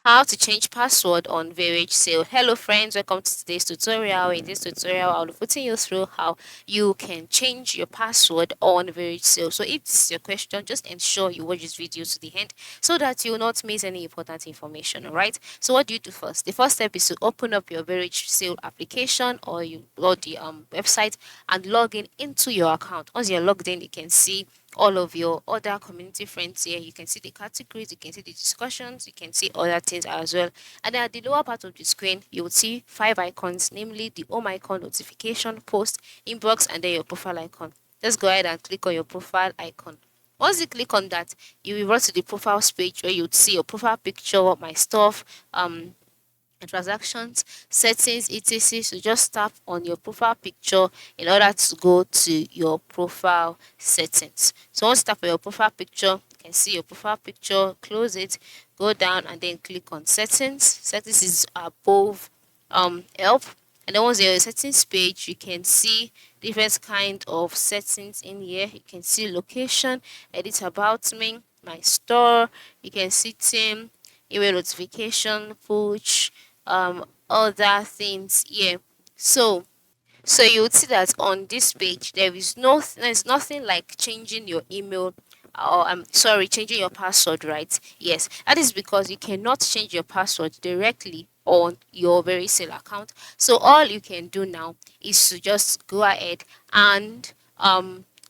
How to change password on Varagesale. Hello friends, welcome to today's tutorial. In this tutorial, I'll be putting you through how you can change your password on Varagesale. So if this is your question, just ensure you watch this video to the end so that you will not miss any important information. Alright. So what do you do first? The first step is to open up your Varagesale application or the website and log in into your account. Once you're logged in, you can see all of your other community friends here. You can see the categories, you can see the discussions, you can see other things as well. And then at the lower part of the screen, you will see 5 icons, namely the home icon, notification, post, inbox, and then your profile icon. Just go ahead and click on your profile icon. Once you click on that, you will run to the profiles page where you would see your profile picture, my stuff, transactions, settings, etc. So just tap on your profile picture in order to go to your profile settings. So once you tap on your profile picture, you can see your profile picture, close it, go down and then click on settings. Settings is above help. And then once you're in settings page, you can see different kind of settings in here. You can see location, edit about me, my store, you can see team, email notification, push, other things here. So you would see that on this page there's nothing like changing your email or changing your password, right? Yes, that is because you cannot change your password directly on your Verisale account. So all you can do now is to just go ahead and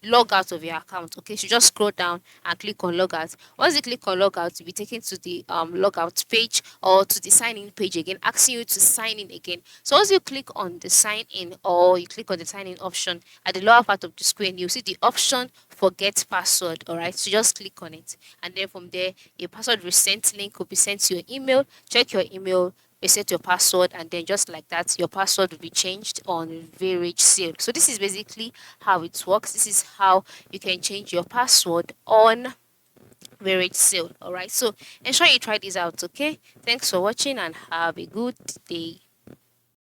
log out of your account. Okay, so just scroll down and click on log out. Once you click on log out, you'll be taken to the log out page or to the sign in page again, asking you to sign in again. So once you click on the sign in or you click on the sign in option at the lower part of the screen, you'll see the option forget password. All right, so just click on it, and then from there, your password reset link will be sent to your email. Check your email, reset your password, and then just like that your password will be changed on Varagesale. So this is basically how it works. This is how you can change your password on Varagesale. All right, so ensure you try this out. Okay, thanks for watching and have a good day.